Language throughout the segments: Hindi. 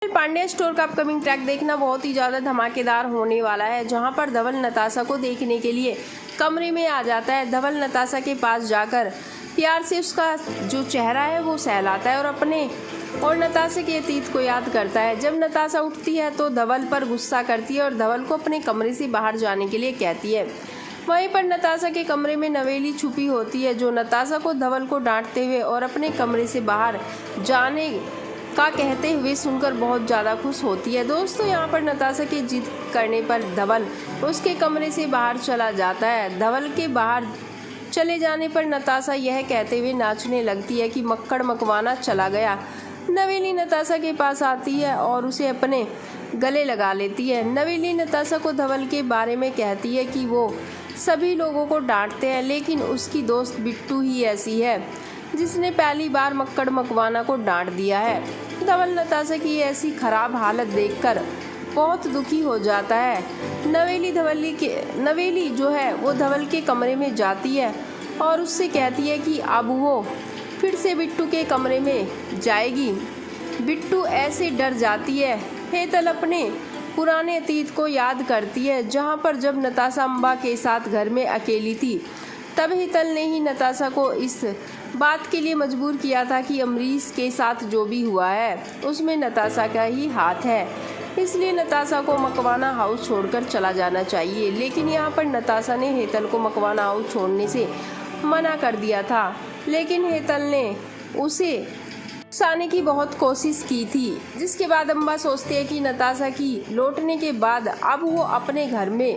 पांड्या स्टोर का अपकमिंग ट्रैक देखना बहुत ही ज़्यादा धमाकेदार होने वाला है, जहां पर धवल नताशा को देखने के लिए कमरे में आ जाता है। धवल नताशा के पास जाकर प्यार से उसका जो चेहरा है वो सहलाता है और अपने और नताशा के अतीत को याद करता है। जब नताशा उठती है तो धवल पर गुस्सा करती है और धवल को अपने कमरे से बाहर जाने के लिए कहती है। वहीं पर नताशा के कमरे में नवेली छुपी होती है, जो नताशा को धवल को डांटते हुए और अपने कमरे से बाहर जाने का कहते हुए सुनकर बहुत ज़्यादा खुश होती है। दोस्तों, यहाँ पर नताशा की जिद करने पर धवल उसके कमरे से बाहर चला जाता है। धवल के बाहर चले जाने पर नताशा यह कहते हुए नाचने लगती है कि मक्कड़ मकवाना चला गया। नवेली नताशा के पास आती है और उसे अपने गले लगा लेती है। नवेली नताशा को धवल के बारे में कहती है कि वो सभी लोगों को डांटते हैं, लेकिन उसकी दोस्त बिट्टू ही ऐसी है जिसने पहली बार मक्कड़ मकवाना को डांट दिया है। धवल नताशा की ऐसी खराब हालत देखकर बहुत दुखी हो जाता है। नवेली जो है वो धवल के कमरे में जाती है और उससे कहती है कि अब वो फिर से बिट्टू के कमरे में जाएगी। बिट्टू ऐसे डर जाती है। हेतल अपने पुराने अतीत को याद करती है, जहाँ पर जब नताशा अम्बा के साथ घर में अकेली थी तब हेतल ने ही नताशा को इस बात के लिए मजबूर किया था कि अमरीश के साथ जो भी हुआ है उसमें नताशा का ही हाथ है, इसलिए नताशा को मकवाना हाउस छोड़कर चला जाना चाहिए। लेकिन यहाँ पर नताशा ने हेतल को मकवाना हाउस छोड़ने से मना कर दिया था, लेकिन हेतल ने उसे उकसाने की बहुत कोशिश की थी, जिसके बाद अम्बा सोचती है कि नताशा की लौटने के बाद अब वो अपने घर में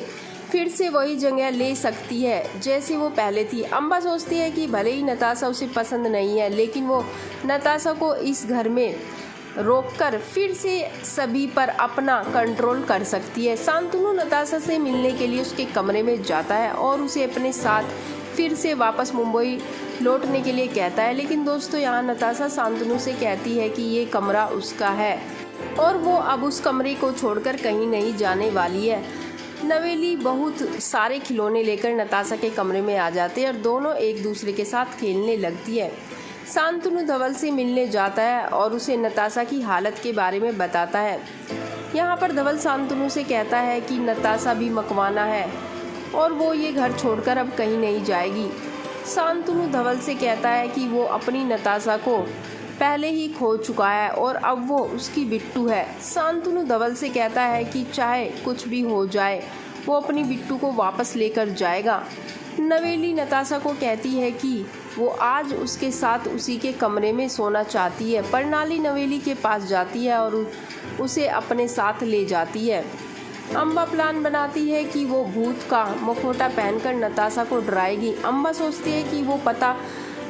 फिर से वही जगह ले सकती है जैसे वो पहले थी। अम्बा सोचती है कि भले ही नताशा उसे पसंद नहीं है, लेकिन वो नताशा को इस घर में रोककर फिर से सभी पर अपना कंट्रोल कर सकती है। शांतनु नताशा से मिलने के लिए उसके कमरे में जाता है और उसे अपने साथ फिर से वापस मुंबई लौटने के लिए कहता है। लेकिन दोस्तों, यहाँ नताशा शांतनु से कहती है कि ये कमरा उसका है और वो अब उस कमरे को छोड़कर कहीं नहीं जाने वाली है। नवेली बहुत सारे खिलौने लेकर नताशा के कमरे में आ जाते हैं और दोनों एक दूसरे के साथ खेलने लगती है। शांतनु धवल से मिलने जाता है और उसे नताशा की हालत के बारे में बताता है। यहाँ पर धवल शांतनु से कहता है कि नताशा भी मकवाना है और वो ये घर छोड़कर अब कहीं नहीं जाएगी। शांतनु धवल से कहता है कि वो अपनी नताशा को पहले ही खो चुका है और अब वो उसकी बिट्टू है। शांतनु धवल से कहता है कि चाहे कुछ भी हो जाए वो अपनी बिट्टू को वापस लेकर जाएगा। नवेली नताशा को कहती है कि वो आज उसके साथ उसी के कमरे में सोना चाहती है। प्रणाली नवेली के पास जाती है और उसे अपने साथ ले जाती है। अम्बा प्लान बनाती है कि वो भूत का मुखौटा पहनकर नताशा को डराएगी। अम्बा सोचती है कि वो पता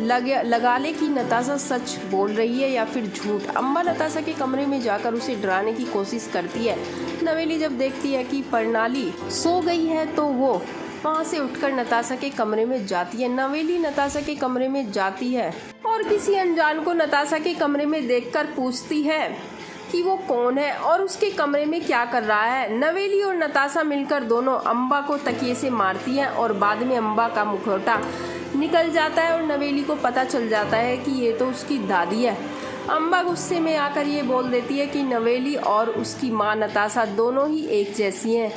लगा ले कि नताशा सच बोल रही है या फिर झूठ। अम्बा नताशा के कमरे में जाकर उसे डराने की कोशिश करती है। नवेली जब देखती है कि प्रणाली सो गई है तो वो वहाँ से उठकर नताशा के कमरे में जाती है। नवेली नताशा के कमरे में जाती है और किसी अनजान को नताशा के कमरे में देखकर पूछती है कि वो कौन है और उसके कमरे में क्या कर रहा है। नवेली और नताशा मिलकर दोनों अम्बा को तकिए से मारती हैं और बाद में अम्बा का मुखौटा निकल जाता है और नवेली को पता चल जाता है कि ये तो उसकी दादी है। अम्बा गुस्से में आकर ये बोल देती है कि नवेली और उसकी माँ नताशा दोनों ही एक जैसी हैं।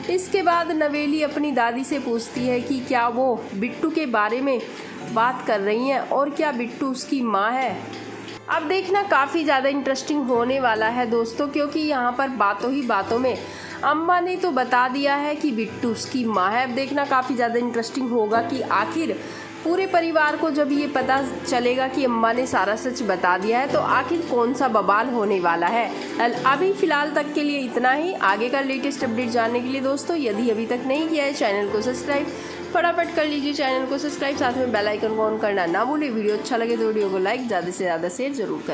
इसके बाद नवेली अपनी दादी से पूछती है कि क्या वो बिट्टू के बारे में बात कर रही हैं और क्या बिट्टू उसकी माँ है। अब देखना काफ़ी ज़्यादा इंटरेस्टिंग होने वाला है दोस्तों, क्योंकि यहाँ पर बातों ही बातों में अम्बा ने तो बता दिया है कि बिट्टू उसकी माँ है। अब देखना काफ़ी ज़्यादा इंटरेस्टिंग होगा कि आखिर पूरे परिवार को जब ये पता चलेगा कि अम्बा ने सारा सच बता दिया है तो आखिर कौन सा बवाल होने वाला है। अभी फ़िलहाल तक के लिए इतना ही। आगे का लेटेस्ट अपडेट जानने के लिए दोस्तों, यदि अभी तक नहीं किया है चैनल को सब्सक्राइब फटाफट कर लीजिए। चैनल को सब्सक्राइब, साथ में बेल आइकन को ऑन करना ना भूलें। वीडियो अच्छा लगे तो वीडियो को लाइक, ज़्यादा से ज़्यादा शेयर जरूर करें।